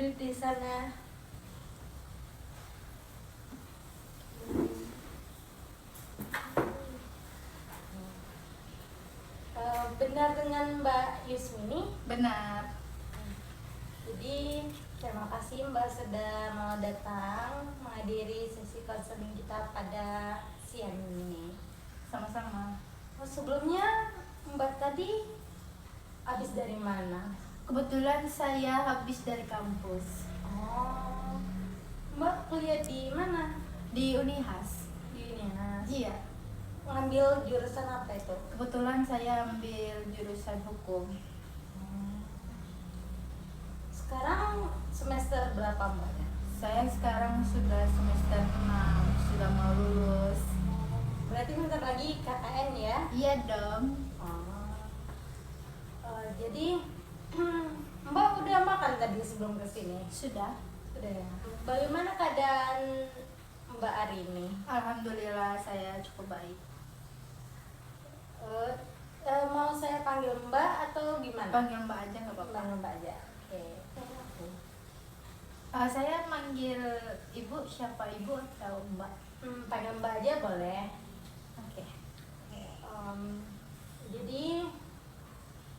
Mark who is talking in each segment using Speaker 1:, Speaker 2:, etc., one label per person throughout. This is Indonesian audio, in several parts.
Speaker 1: duduk di sana. Benar dengan Mbak Yusmini?
Speaker 2: Benar.
Speaker 1: Jadi terima kasih Mbak sudah mau datang menghadiri sesi konseling kita pada siang ini.
Speaker 2: Sama-sama.
Speaker 1: Sebelumnya Mbak tadi habis dari mana?
Speaker 2: Kebetulan saya habis dari kampus.
Speaker 1: Oh, Mbak kuliah di mana?
Speaker 2: Di Unihas.
Speaker 1: Di Unihas.
Speaker 2: Iya.
Speaker 1: Ngambil jurusan apa itu?
Speaker 2: Kebetulan saya ambil jurusan hukum.
Speaker 1: Sekarang semester berapa Mbak?
Speaker 2: Saya sekarang sudah semester 6, sudah mau lulus.
Speaker 1: Berarti bentar lagi KKN ya?
Speaker 2: Iya dong.
Speaker 1: Jadi Mbak udah makan tadi sebelum kesini?
Speaker 2: Sudah.
Speaker 1: Sudah ya. Bagaimana keadaan Mbak hari ini?
Speaker 2: Alhamdulillah saya cukup baik.
Speaker 1: Mau saya panggil Mbak atau gimana?
Speaker 2: Panggil Mbak aja nggak apa-apa.
Speaker 1: Panggil Mbak aja. Oke.
Speaker 2: Saya manggil ibu, siapa ibu atau Mbak?
Speaker 1: Panggil Mbak aja boleh.
Speaker 2: Oke.
Speaker 1: Jadi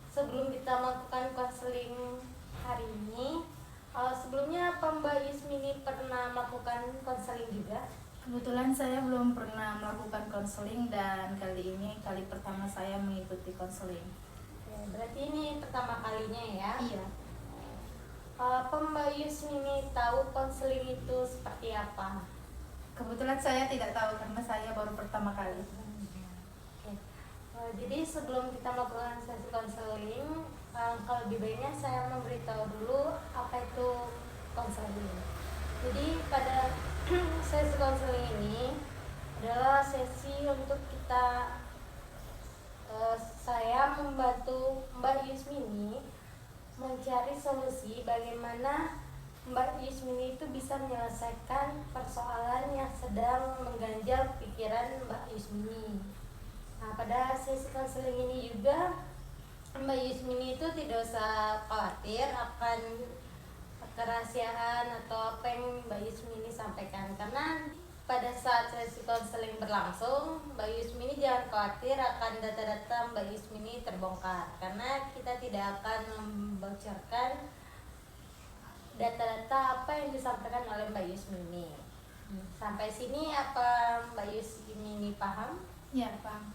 Speaker 1: sebelum kita melakukan konseling hari ini, sebelumnya apa Mbak Yusmini pernah melakukan konseling juga?
Speaker 2: Kebetulan saya belum pernah melakukan konseling dan kali ini kali pertama saya mengikuti konseling.
Speaker 1: Berarti ini pertama kalinya ya?
Speaker 2: Iya.
Speaker 1: Apa Mbak Yusmini tahu konseling itu seperti apa?
Speaker 2: Kebetulan saya tidak tahu karena saya baru pertama kali.
Speaker 1: Jadi sebelum kita melakukan sesi konseling, kalau lebih baiknya saya memberitahu dulu apa itu konseling. Jadi pada sesi konseling ini adalah sesi untuk kita, saya membantu Mbak Yusmini mencari solusi bagaimana Mbak Yusmini itu bisa menyelesaikan persoalan yang sedang mengganjal pikiran Mbak Yusmini. Nah, pada sesi konseling ini juga Mbak Yusmini itu tidak usah khawatir akan kerahasiaan atau apa yang Mbak Yusmini sampaikan, karena pada saat sesi konseling berlangsung Mbak Yusmini jangan khawatir akan data-data Mbak Yusmini terbongkar, karena kita tidak akan membocorkan data-data apa yang disampaikan oleh Mbak Yusmini. Sampai sini apa Mbak Yusmini paham?
Speaker 2: Ya, paham.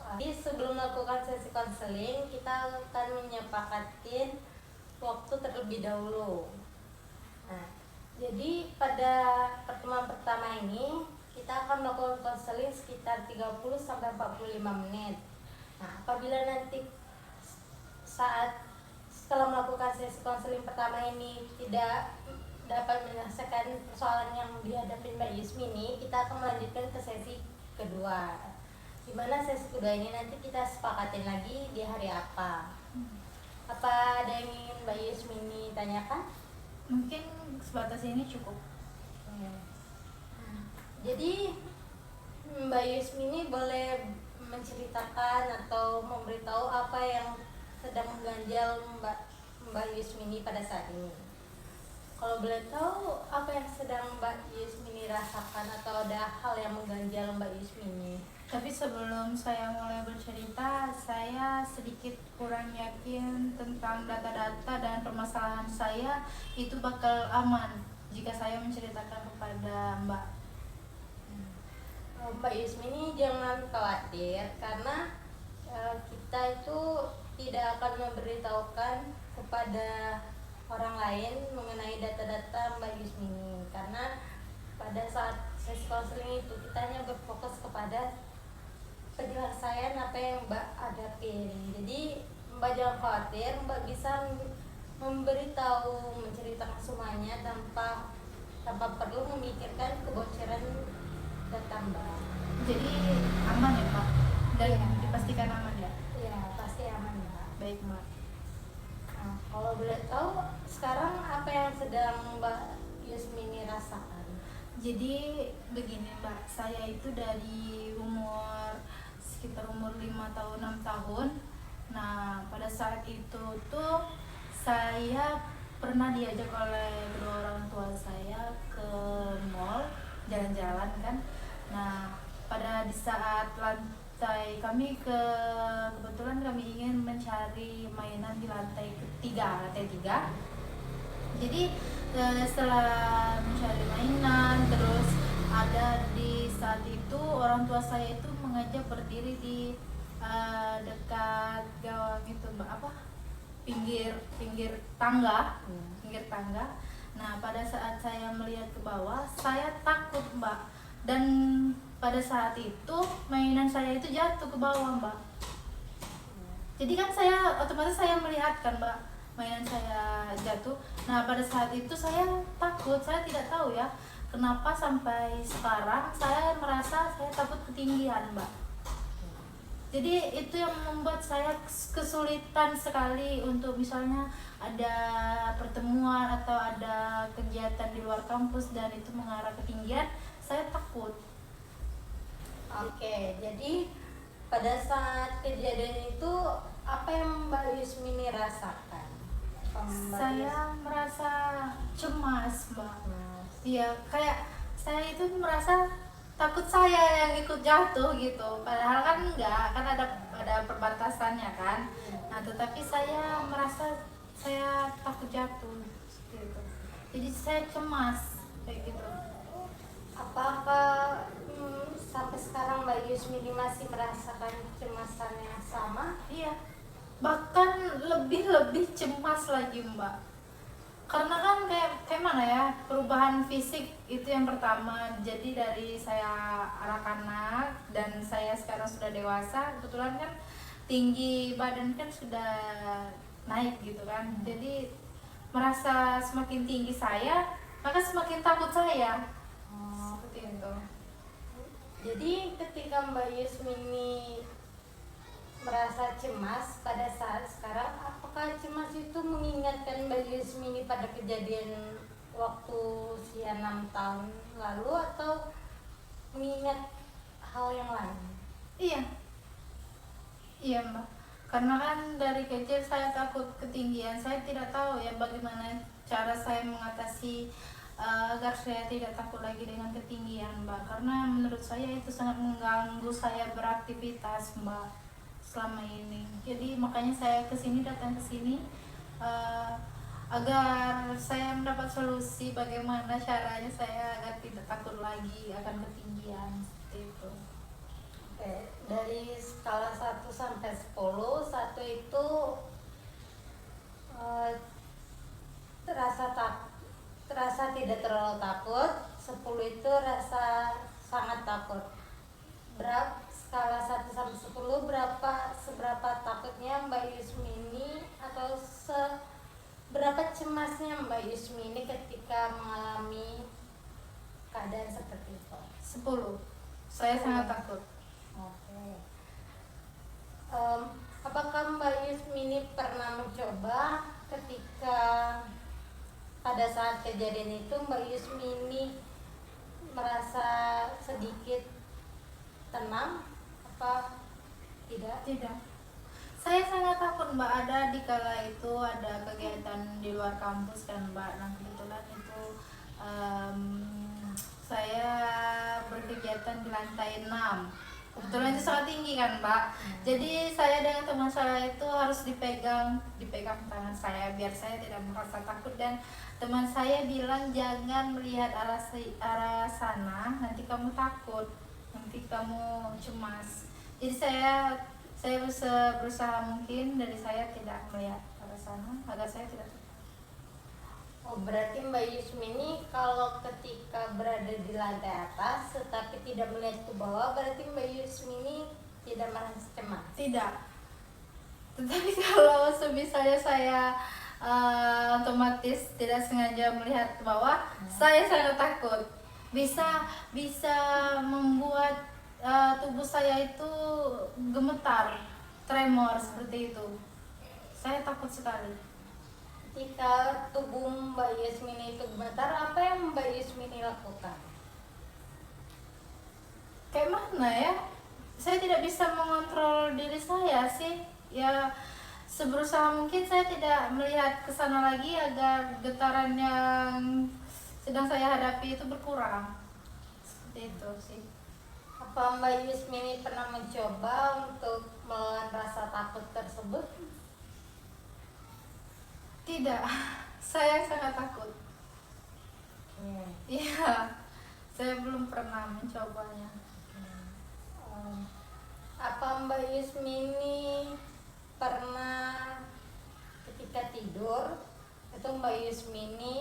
Speaker 1: Jadi sebelum melakukan sesi konseling kita akan menyepakatin waktu terlebih dahulu. Nah, jadi pada pertemuan pertama ini kita akan melakukan konseling sekitar 30-45 menit. Nah, apabila nanti saat setelah melakukan sesi konseling pertama ini tidak dapat menyelesaikan persoalan yang dihadapi Mbak Yusmini, kita akan melanjutkan ke sesi kedua. Di mana sesi kedua ini nanti kita sepakatin lagi di hari apa. Apa ada yang ingin Mbak Yusmini tanyakan?
Speaker 2: Mungkin sebatas ini cukup.
Speaker 1: Jadi Mbak Yusmini boleh menceritakan atau memberitahu apa yang sedang mengganjal Mbak Yusmini pada saat ini. Kalau boleh tahu apa yang sedang Mbak Yusmini rasakan atau ada hal yang mengganjal Mbak Yusmini?
Speaker 2: Tapi sebelum saya mulai bercerita, saya sedikit kurang yakin tentang data-data dan permasalahan saya itu bakal aman jika saya menceritakan kepada Mbak.
Speaker 1: Mbak Yusmini jangan khawatir, karena kita itu tidak akan memberitahukan kepada orang lain mengenai data-data Mbak Yusmini, karena pada saat sesi konseling itu kita hanya berfokus kepada penyelesaian apa yang Mbak hadapin. Jadi Mbak jangan khawatir, Mbak bisa memberitahu, menceritakan semuanya tanpa perlu memikirkan kebocoran data Mbak.
Speaker 2: Jadi aman ya Pak? Dan
Speaker 1: Iya.
Speaker 2: dipastikan aman ya?
Speaker 1: Iya, pasti aman Mbak.
Speaker 2: Baik Mbak.
Speaker 1: Nah, kalau boleh tahu sekarang apa yang sedang Mbak Yusmini rasakan?
Speaker 2: Jadi begini Mbak, saya itu dari sekitar umur 5 tahun 6 tahun. Nah, pada saat itu tuh saya pernah diajak oleh kedua orang tua saya ke mall jalan-jalan kan. Nah, pada di saat kebetulan kami ingin mencari mainan di lantai tiga. Jadi setelah mencari mainan, terus ada di saat itu orang tua saya itu mengajak berdiri di dekat gawang itu mbak, apa, pinggir pinggir tangga. Nah, pada saat saya melihat ke bawah, saya takut mbak, dan pada saat itu mainan saya itu jatuh ke bawah mbak. Jadi kan saya otomatis saya melihat kan mbak, mainan saya jatuh. Nah, pada saat itu saya takut, saya tidak tahu ya kenapa sampai sekarang saya merasa saya takut ketinggian mbak. Jadi itu yang membuat saya kesulitan sekali untuk misalnya ada pertemuan atau ada kegiatan di luar kampus dan itu mengarah ketinggian, saya takut.
Speaker 1: Oke, jadi pada saat kejadian itu apa yang Mbak Yusmini rasakan?
Speaker 2: Saya merasa cemas mbak.
Speaker 1: Mas.
Speaker 2: Iya, kayak saya itu merasa takut saya yang ikut jatuh gitu. Padahal kan enggak, kan ada perbatasannya kan. Nah, tetapi saya merasa saya takut jatuh gitu. Jadi saya cemas kayak gitu.
Speaker 1: Apakah sampai sekarang Mbak Yusmini masih merasakan kecemasan yang sama?
Speaker 2: Iya. Bahkan lebih cemas lagi mbak, karena kan kayak mana ya, perubahan fisik itu yang pertama. Jadi dari saya anak-anak dan saya sekarang sudah dewasa, kebetulan kan tinggi badan kan sudah naik gitu kan. Jadi merasa semakin tinggi saya, maka semakin takut saya. Seperti itu.
Speaker 1: Jadi ketika Mbak Yusmini merasa cemas pada saat sekarang, apakah cemas itu mengingatkan Mbak Yusmini pada kejadian waktu usia 6 tahun lalu atau mengingat hal yang lain?
Speaker 2: Iya mbak, karena kan dari kecil saya takut ketinggian. Saya tidak tahu ya bagaimana cara saya mengatasi agar saya tidak takut lagi dengan ketinggian mbak, karena menurut saya itu sangat mengganggu saya beraktivitas mbak selama ini. Jadi makanya saya datang ke sini agar saya mendapat solusi bagaimana caranya saya agar tidak takut lagi akan ketinggian seperti itu.
Speaker 1: Oke, dari skala 1 sampai 10, 1 itu terasa tidak terlalu takut, 10 itu rasa sangat takut. Skala 1 sampai 10 seberapa takutnya Mbak Yusmini atau seberapa cemasnya Mbak Yusmini ketika mengalami keadaan seperti itu?
Speaker 2: 10. Saya sangat takut.
Speaker 1: Oke. Apakah Mbak Yusmini pernah mencoba ketika pada saat kejadian itu Mbak Yusmini merasa sedikit tenang apa tidak?
Speaker 2: Tidak. Saya sangat takut mbak. Ada di kala itu ada kegiatan di luar kampus kan mbak. Nah kebetulan itu saya berkegiatan di lantai 6. Kebetulan itu sangat tinggi kan mbak. Jadi saya dengan teman saya itu harus dipegang tangan saya biar saya tidak merasa takut, dan teman saya bilang jangan melihat arah sana, nanti kamu takut, nanti kamu cemas. Jadi saya berusaha mungkin dari saya tidak melihat arah sana agar saya tidak takut.
Speaker 1: Oh, berarti Mbak Yusmini kalau ketika berada di lantai atas tetapi tidak melihat ke bawah, berarti Mbak Yusmini tidak merasa cemas?
Speaker 2: Tidak. Tetapi kalau misalnya saya otomatis tidak sengaja melihat ke bawah, saya sangat takut. Bisa membuat tubuh saya itu gemetar, tremor seperti itu. Saya takut sekali.
Speaker 1: Ketika tubuh Mbak Yusmini itu gemetar, apa yang Mbak Yusmini lakukan?
Speaker 2: Kayak mana ya? Saya tidak bisa mengontrol diri saya sih. Ya seberusaha mungkin saya tidak melihat ke sana lagi agar getaran yang sedang saya hadapi itu berkurang. Seperti itu sih.
Speaker 1: Apa Mbak Yusmini pernah mencoba untuk melawan rasa takut tersebut?
Speaker 2: Tidak, saya sangat takut. Iya, saya belum pernah mencobanya.
Speaker 1: Apa Mbak Yusmini pernah ketika tidur itu Mbak Yusmini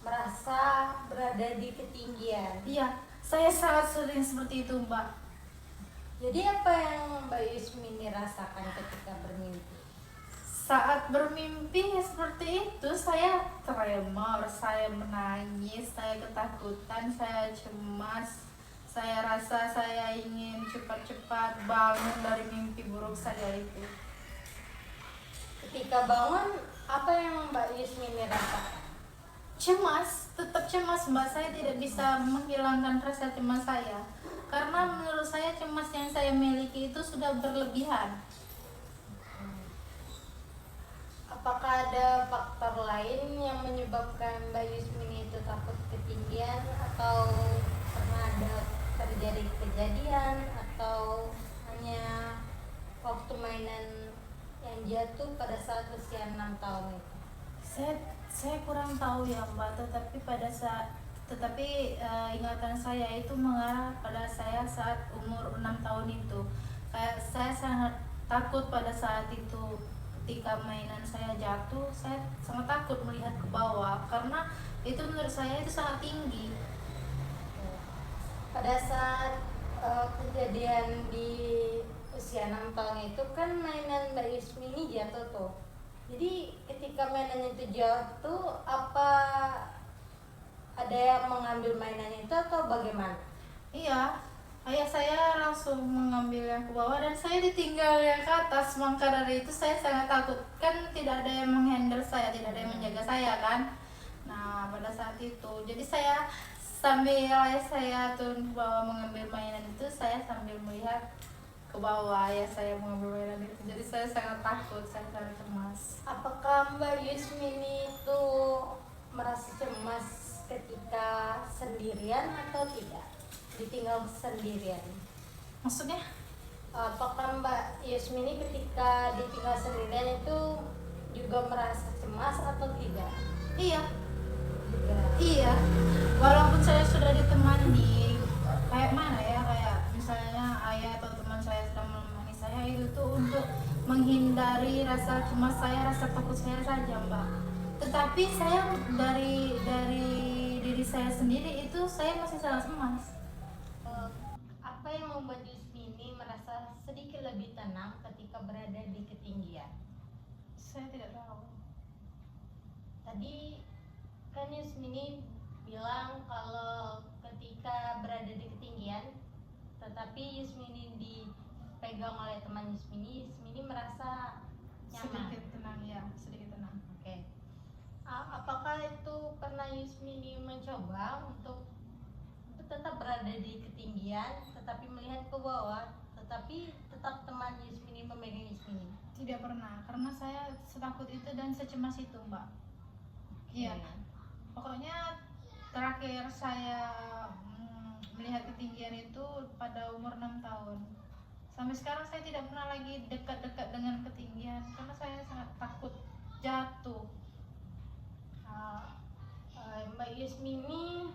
Speaker 1: merasa berada di ketinggian?
Speaker 2: Iya, saya sangat sering seperti itu, Mbak.
Speaker 1: Jadi apa yang Mbak Yusmini rasakan ketika bermimpi?
Speaker 2: Saat bermimpi seperti itu, saya tremor, saya menangis, saya ketakutan, saya cemas. Saya rasa saya ingin cepat-cepat bangun dari mimpi buruk saya itu.
Speaker 1: Ketika bangun, apa yang Mbak Yusmini rasakan?
Speaker 2: Cemas, tetap cemas, Mbak. Saya tidak bisa menghilangkan rasa cemas saya. Karena menurut saya cemas yang saya miliki itu sudah berlebihan.
Speaker 1: Apakah ada faktor lain yang menyebabkan Mbak Yusmini itu takut ketinggian, atau pernah ada terjadi kejadian, atau hanya waktu mainan yang jatuh pada saat usia 6 tahun itu?
Speaker 2: Saya kurang tahu ya, Mbak, tetapi ingatan saya itu mengarah pada saya saat umur 6 tahun itu. Kayak saya sangat takut pada saat itu. Ketika mainan saya jatuh, saya sangat takut melihat ke bawah karena itu menurut saya itu sangat tinggi.
Speaker 1: Pada saat kejadian di usia 6 tahun itu kan mainan Mbak Yusmini jatuh tuh. Jadi ketika mainannya itu jatuh, apa ada yang mengambil mainan itu atau bagaimana?
Speaker 2: Iya, ayah saya langsung mengambilnya ke bawah dan saya ditinggal yang ke atas. Maka dari itu saya sangat takut. Kan tidak ada yang menghandle saya, tidak ada yang menjaga saya kan. Nah, pada saat itu, jadi saya sambil ayah saya turun ke bawah mengambil mainan itu, saya sambil melihat ke bawah ayah saya mengambil mainan itu. Jadi saya sangat takut, saya sangat cemas.
Speaker 1: Apakah Mbak Yusmini itu merasa cemas ketika sendirian atau tidak? Ditinggal sendirian.
Speaker 2: Maksudnya?
Speaker 1: Apakah Mbak Yusmini ketika ditinggal sendirian itu juga merasa cemas atau tidak?
Speaker 2: Iya,
Speaker 1: Juga.
Speaker 2: iya. Walaupun saya sudah ditemani, kayak mana ya, kayak misalnya ayah atau teman saya sedang menemani saya, itu tuh untuk menghindari rasa cemas saya, rasa takut saya saja, Mbak. Tetapi saya dari diri saya sendiri itu saya masih sangat cemas.
Speaker 1: Apa yang membuat Yusmini merasa sedikit lebih tenang ketika berada di ketinggian?
Speaker 2: Saya tidak tahu.
Speaker 1: Tadi kan Yusmini bilang kalau ketika berada di ketinggian, tetapi Yusmini dipegang oleh teman Yusmini, Yusmini merasa nyaman.
Speaker 2: Sedikit tenang ya, sedikit tenang.
Speaker 1: Oke. Apakah itu pernah Yusmini mencoba untuk tetap berada di ketinggian, tetapi melihat ke bawah, tetapi tetap teman Yusmini memegang Yusmini?
Speaker 2: Tidak pernah, karena saya setakut itu dan secemas itu, Mbak. Iya. Pokoknya terakhir saya melihat ketinggian itu pada umur 6 tahun. Sampai sekarang saya tidak pernah lagi dekat-dekat dengan ketinggian karena saya sangat takut jatuh.
Speaker 1: Mbak Yusmini,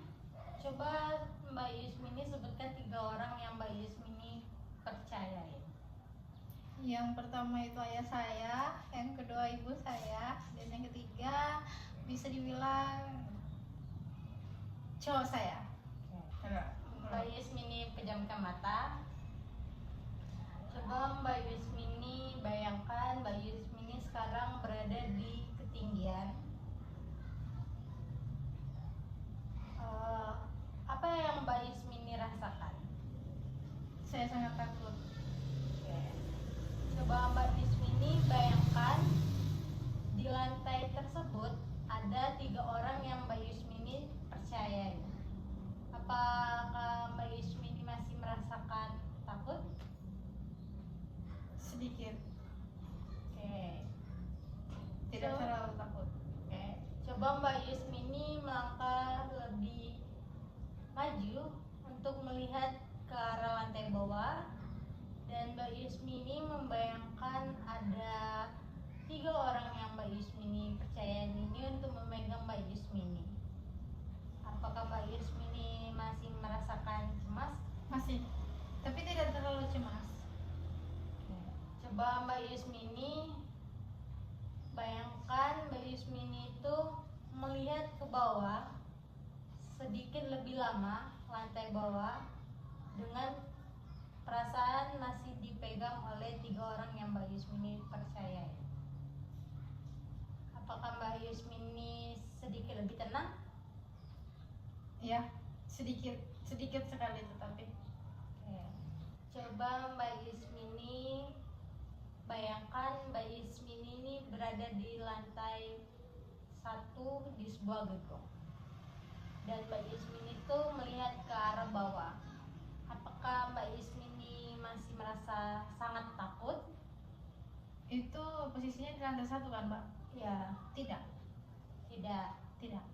Speaker 1: coba Mbak Yusmini sebutkan 3 orang yang Mbak Yusmini percayai.
Speaker 2: Yang pertama itu ayah saya, yang kedua ibu saya, dan yang ketiga bisa dibilang cowok saya.
Speaker 1: Mbak Yusmini pejamkan mata. Coba Mbak Yusmini bayangkan Mbak Yusmini sekarang berada di ketinggian. Apa yang Mbak Yusmini rasakan?
Speaker 2: Saya sangat takut.
Speaker 1: Coba Mbak Yusmini bayangkan di lantai tersebut ada 3 orang yang Mbak Yusmini percayai. Apakah Mbak Yusmini masih merasakan takut?
Speaker 2: Sedikit.
Speaker 1: Oke.
Speaker 2: tidak terlalu takut.
Speaker 1: Oke, coba Mbak Yusmini melangkah lebih maju untuk melihat ke arah lantai bawah, dan Mbak Yusmini membayangkan ada 3 orang yang Mbak Yusmini percaya ini untuk memegang Mbak Yusmini. Apakah Mbak Yusmini masih merasakan cemas?
Speaker 2: Masih, tapi tidak terlalu cemas.
Speaker 1: Coba Mbak Yusmini bayangkan Mbak Yusmini itu melihat ke bawah sedikit lebih lama, lantai bawah, dengan perasaan masih dipegang oleh 3 orang yang Mbak Yusmini percayai. Apakah Mbak Yusmini sedikit lebih tenang?
Speaker 2: Ya, sedikit sekali tetapi.
Speaker 1: Oke. Coba Mbak Yusmini bayangkan Mbak Yusmini ini berada di lantai 1 di sebuah gedung, dan Mbak Yusmini itu melihat ke arah bawah. Apakah Mbak Yusmini masih merasa sangat takut?
Speaker 2: Itu posisinya di lantai 1 kan, Mbak?
Speaker 1: Ya,
Speaker 2: Tidak.
Speaker 1: tidak.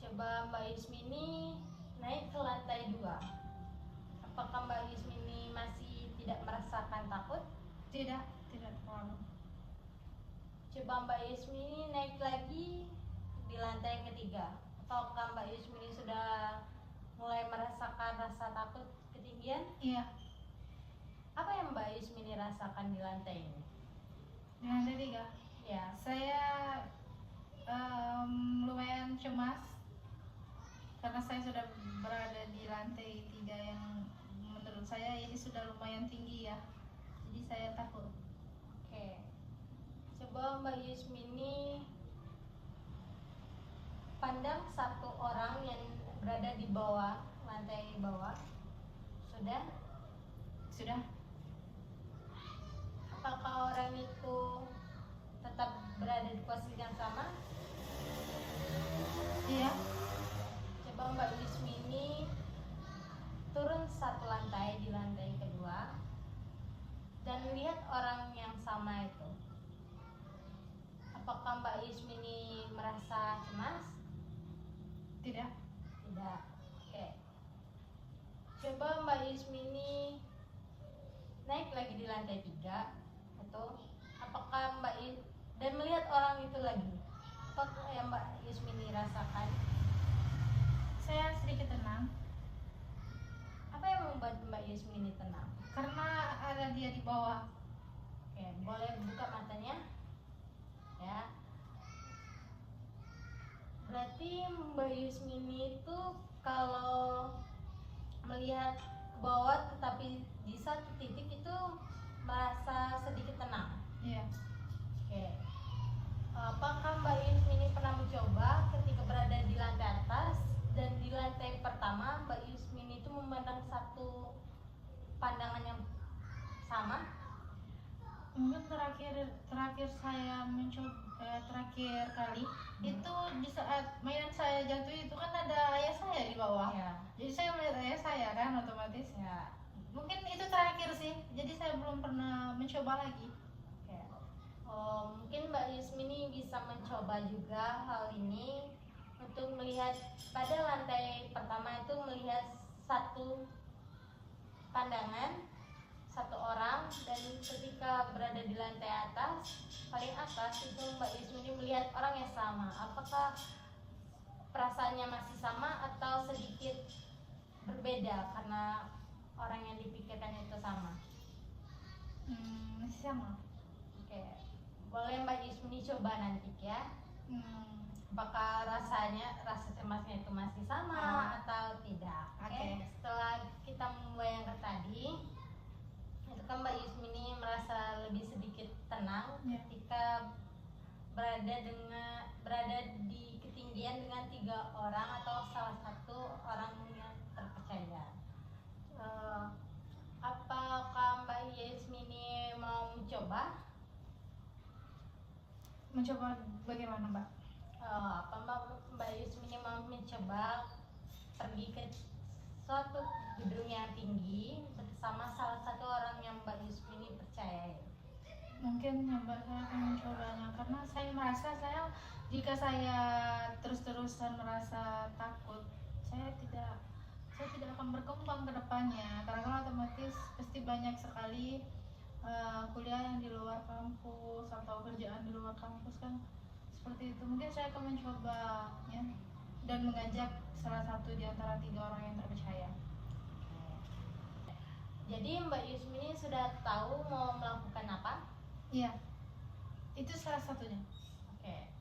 Speaker 1: Coba Mbak Yusmini naik ke lantai 2. Apakah Mbak Yusmini masih tidak merasakan takut?
Speaker 2: Tidak terlalu.
Speaker 1: Coba Mbak Yusmini naik lagi di lantai yang 3. Apakah Mbak Yusmini sudah mulai merasakan rasa takut ketinggian?
Speaker 2: Iya,
Speaker 1: Apa yang Mbak Yusmini rasakan di lantai ini?
Speaker 2: di lantai 3.
Speaker 1: Ya,
Speaker 2: Saya lumayan cemas karena saya sudah berada di lantai 3 yang menurut saya ini sudah lumayan tinggi ya. Jadi saya takut.
Speaker 1: oke. Coba Mbak Yusmini pandang 1 orang yang berada di bawah, lantai bawah. Sudah?
Speaker 2: Sudah?
Speaker 1: Apakah orang itu tetap berada di posisi yang sama?
Speaker 2: Iya.
Speaker 1: Coba Mbak Yusmini turun 1 lantai di lantai kedua dan lihat orang yang sama itu. Apakah Mbak Yusmini merasa cemas?
Speaker 2: Tidak.
Speaker 1: Tidak. Oke. Coba Mbak Yusmini naik lagi di lantai 3 atau apakah dan melihat orang itu lagi. Apa yang Mbak Yusmini rasakan?
Speaker 2: Saya sedikit tenang
Speaker 1: Apa yang membuat Mbak Yusmini tenang?
Speaker 2: karena ada dia di bawah.
Speaker 1: Oke, boleh buka matanya? Ya. Berarti Mbak Yusmini itu kalau melihat ke bawah tetapi di satu titik itu merasa sedikit tenang.
Speaker 2: Iya.
Speaker 1: Oke. Apakah Mbak Yusmini pernah mencoba ketika berada di lantai atas dan di lantai pertama Mbak Yusmini itu memandang satu pandangan yang sama?
Speaker 2: Mungkin terakhir saya mencoba terakhir kali itu di saat mainan saya jatuh itu kan ada ayah saya di bawah.
Speaker 1: Ya.
Speaker 2: Jadi saya melihat ayah saya kan otomatis.
Speaker 1: Ya.
Speaker 2: Mungkin itu terakhir sih. Jadi saya belum pernah mencoba lagi.
Speaker 1: Oke. Mungkin Mbak Yusmini bisa mencoba juga hal ini untuk melihat pada lantai pertama itu melihat satu pandangan, 1 orang, dan ketika berada di lantai atas, paling atas itu Mbak Yusmini melihat orang yang sama. Apakah perasaannya masih sama atau sedikit berbeda karena orang yang dipikirkan itu sama?
Speaker 2: Masih sama.
Speaker 1: Oke, boleh Mbak Yusmini coba nanti ya.
Speaker 2: Hmm,
Speaker 1: Apakah rasa cemasnya itu masih sama atau tidak? Oke.
Speaker 2: Oke.
Speaker 1: Setelah kita membayangkan tadi, itu kan Mbak Yusmini merasa lebih sedikit tenang
Speaker 2: Ya.
Speaker 1: ketika berada di ketinggian dengan 3 orang atau salah satu orang yang terpercaya. Apakah Mbak Yusmini mau mencoba?
Speaker 2: mencoba bagaimana, Mbak?
Speaker 1: Apa Mbak Yusmini mau mencoba pergi ke suatu gedung yang tinggi bersama salah satu orang yang Mbak Yusmini percayai?
Speaker 2: Mungkin ya Mbak, saya akan mencobanya karena saya merasa jika saya terus-terusan merasa takut, saya tidak akan berkembang ke depannya, karena kan otomatis pasti banyak sekali kuliah yang di luar kampus atau kerjaan di luar kampus kan, seperti itu. Mungkin saya akan mencoba ya, dan mengajak salah satu di antara 3 orang yang terpercaya.
Speaker 1: Jadi Mbak Yusmini sudah tahu mau melakukan apa?
Speaker 2: Iya, itu salah satunya.
Speaker 1: Oke.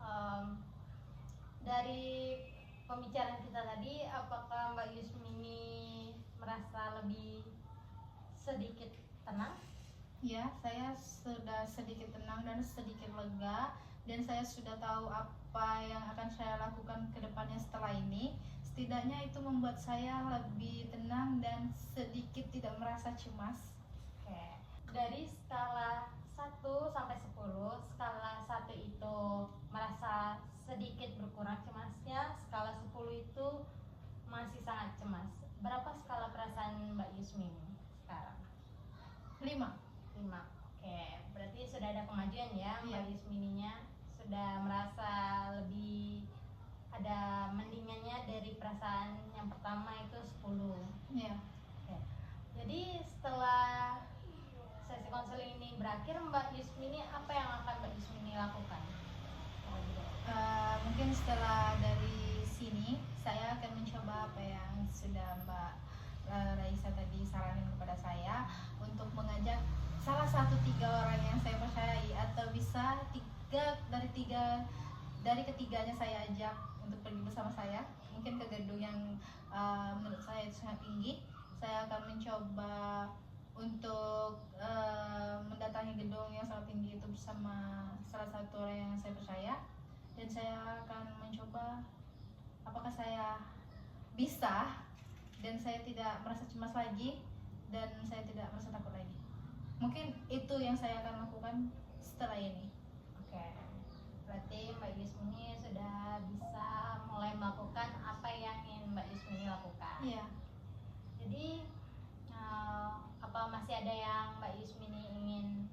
Speaker 1: Em, dari pembicaraan kita tadi, apakah Mbak Yusmini merasa lebih sedikit tenang?
Speaker 2: Ya, saya sudah sedikit tenang dan sedikit lega, dan saya sudah tahu apa yang akan saya lakukan ke depannya setelah ini. Setidaknya itu membuat saya lebih tenang dan sedikit tidak merasa cemas.
Speaker 1: Oke. Dari skala 1 sampai 10, skala 1 itu merasa sedikit berkurang cemasnya, skala 10 itu masih sangat cemas. Berapa skala perasaan Mbak Yusmini sekarang?
Speaker 2: 5.
Speaker 1: 5. Oke, berarti sudah ada kemajuan ya Mbak
Speaker 2: Iya.
Speaker 1: Yusmininya, sudah merasa lebih ada mendingannya dari perasaan yang pertama itu 10.
Speaker 2: Iya.
Speaker 1: Oke. Jadi setelah sesi konseling ini berakhir, Mbak Yusmini apa yang akan Mbak Yusmini lakukan?
Speaker 2: Mungkin setelah dari sini saya akan mencoba apa yang sudah Mbak Raisa tadi saranin kepada saya, untuk mengajak salah satu 3 orang yang saya percayai, atau bisa dari ketiganya saya ajak untuk pergi bersama saya, mungkin ke gedung yang menurut saya itu sangat tinggi. Saya akan mencoba untuk mendatangi gedung yang sangat tinggi itu bersama salah satu orang yang saya percaya, dan saya akan mencoba apakah saya bisa, dan saya tidak merasa cemas lagi, dan saya tidak merasa takut lagi. Mungkin itu yang saya akan lakukan setelah ini.
Speaker 1: Oke. Berarti Mbak Yusmini sudah bisa mulai melakukan apa yang ingin Mbak Yusmini lakukan.
Speaker 2: Iya.
Speaker 1: Jadi apa masih ada yang Mbak Yusmini ingin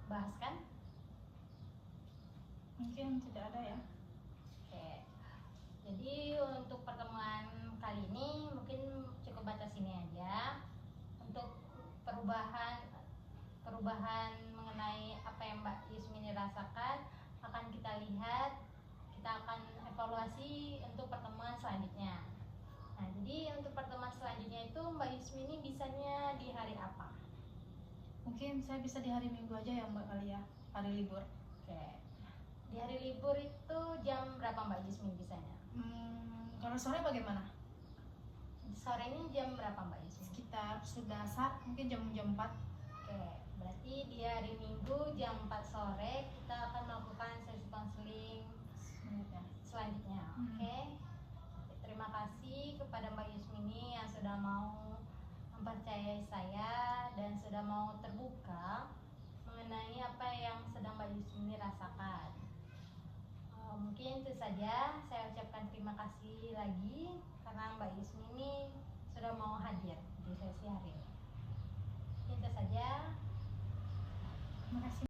Speaker 1: bahaskan?
Speaker 2: Mungkin tidak ada ya.
Speaker 1: Oke. Jadi untuk pertemuan kali ini mungkin cukup batas ini aja. Untuk perubahan mengenai apa yang Mbak Yusmini rasakan akan kita lihat, kita akan evaluasi untuk pertemuan selanjutnya. Nah, jadi untuk pertemuan selanjutnya itu Mbak Yusmini bisanya di hari apa?
Speaker 2: Mungkin saya bisa di hari Minggu aja ya Mbak, kali ya, hari libur.
Speaker 1: Oke. Di hari libur itu jam berapa Mbak Yusmini bisanya?
Speaker 2: Kalau sore bagaimana?
Speaker 1: Sorenya jam berapa Mbak Yusmini?
Speaker 2: Sekitar sudah asar, mungkin jam 4.
Speaker 1: Oke, berarti di hari Minggu jam 4 sore kita akan melakukan sesi konseling selanjutnya. Oke. Terima kasih kepada Mbak Yusmini yang sudah mau mempercayai saya dan sudah mau terbuka mengenai apa yang sedang Mbak Yusmini rasakan. Mungkin itu saja, saya ucapkan terima kasih lagi karena Mbak Yusmini sudah mau hadir di sesi hari ini. Itu saja.
Speaker 2: Terima kasih.